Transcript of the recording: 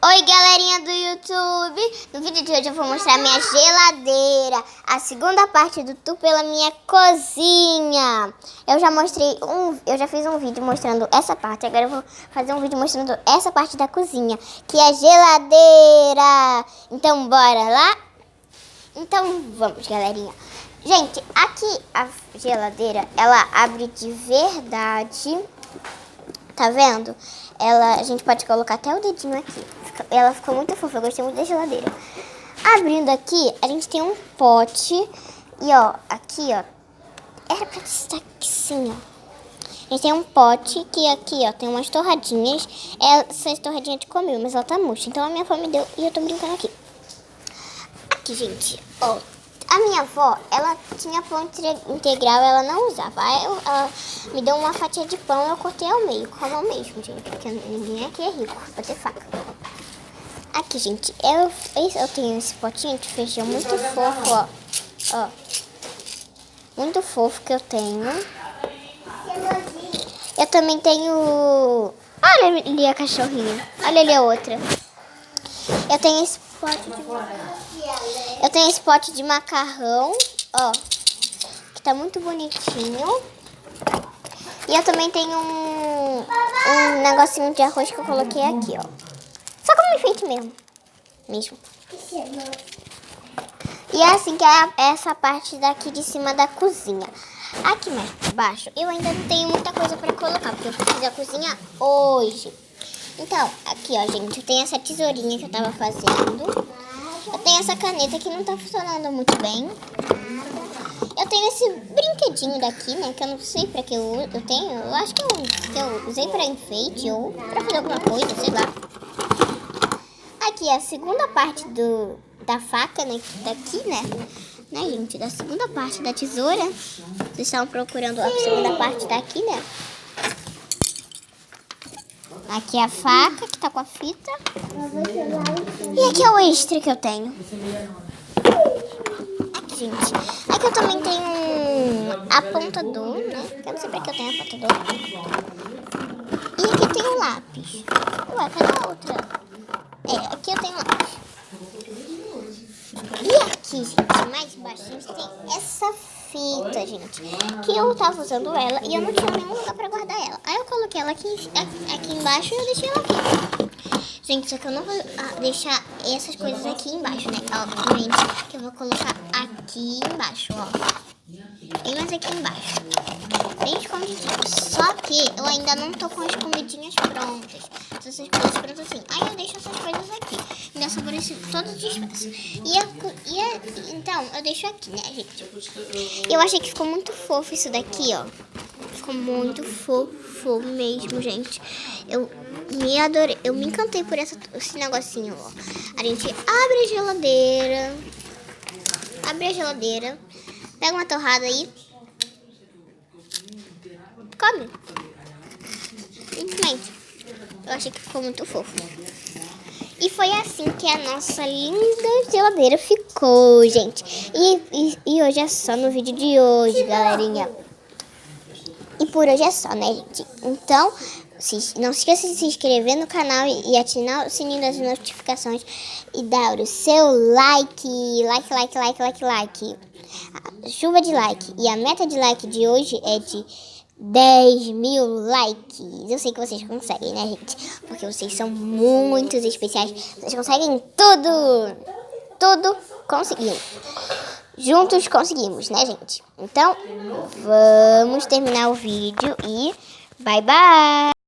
Oi, galerinha do YouTube! No vídeo de hoje eu vou mostrar minha geladeira, a segunda parte do tour pela minha cozinha. Eu já fiz um vídeo mostrando essa parte, agora eu vou fazer um vídeo mostrando essa parte da cozinha, que é a geladeira. Então, bora lá? Então, vamos, galerinha. Gente, aqui a geladeira, ela abre de verdade, tá vendo? A gente pode colocar até o dedinho aqui. Ela ficou muito fofa, eu gostei muito da geladeira. Abrindo aqui, a gente tem um pote. E ó, aqui ó, era pra estar aqui sim, ó. A gente tem um pote que aqui ó, tem umas torradinhas. Essas torradinhas de comer, mas ela tá murcha. Então a minha avó me deu e eu tô brincando aqui. Aqui, gente, ó. A minha avó, ela tinha pão integral, ela não usava. Aí ela me deu uma fatia de pão e eu cortei ao meio, com a mão mesmo, gente. Porque ninguém aqui é rico pra ter faca. Aqui, gente, eu tenho esse potinho de feijão muito fofo, ó. Ó. Muito fofo que eu tenho. Eu também tenho... Olha ali a cachorrinha. Olha ali a outra. Eu tenho esse pote de macarrão, ó, que tá muito bonitinho. E eu também tenho um negocinho de arroz que eu coloquei aqui, ó. Só como enfeite mesmo. E é assim que é essa parte daqui de cima da cozinha. Aqui mais pra baixo, eu ainda não tenho muita coisa pra colocar, porque eu preciso da cozinha hoje. Então, aqui ó, gente, eu tenho essa tesourinha que eu tava fazendo. Eu tenho essa caneta que não tá funcionando muito bem. Eu tenho esse brinquedinho daqui, né, que eu não sei pra que eu tenho. Eu acho que eu usei pra enfeite ou pra fazer alguma coisa, sei lá. Aqui é a segunda parte da faca, né, daqui, né, gente, da segunda parte da tesoura. Vocês estavam procurando a segunda parte daqui, né. Aqui é a faca, que tá com a fita. E aqui é o extra que eu tenho. Aqui, gente. Aqui eu também tenho um apontador, né? Eu não sei pra que eu tenho apontador. E aqui tem um lápis. Ué, cadê a outra? Aqui eu tenho lápis. E aqui, gente, mais embaixo, a gente tem essa fita, gente, que eu tava usando ela e eu não tinha nenhum lugar pra guardar ela. Aí eu coloquei ela aqui embaixo e eu deixei ela aqui. Gente, só que eu não vou deixar essas coisas aqui embaixo, né? Obviamente que eu vou colocar aqui embaixo, ó. Bem mais aqui embaixo. Bem escondidinho. Só que eu ainda não tô com as comidinhas prontas. Essas coisas prontas assim. Aí eu deixo essas coisas aqui. Ainda sobrou todo o espaço. Então, eu deixo aqui, né, gente? Eu achei que ficou muito fofo isso daqui, ó. Ficou muito fofo mesmo, gente. Eu me adorei. Eu me encantei por esse negocinho, ó. A gente abre a geladeira. Pega uma torrada aí. Come. Simplesmente. Eu achei que ficou muito fofo. E foi assim que a nossa linda geladeira ficou, gente. E hoje é só no vídeo de hoje, galerinha. E por hoje é só, né, gente? Então, não se esqueça de se inscrever no canal e ativar o sininho das notificações. E dar o seu like. Like. Chuva de like. E a meta de like de hoje é de 10 mil likes. Eu sei que vocês conseguem, né, gente? Porque vocês são muito especiais. Vocês conseguem tudo. Tudo conseguimos. Juntos conseguimos, né, gente? Então, vamos terminar o vídeo e bye, bye!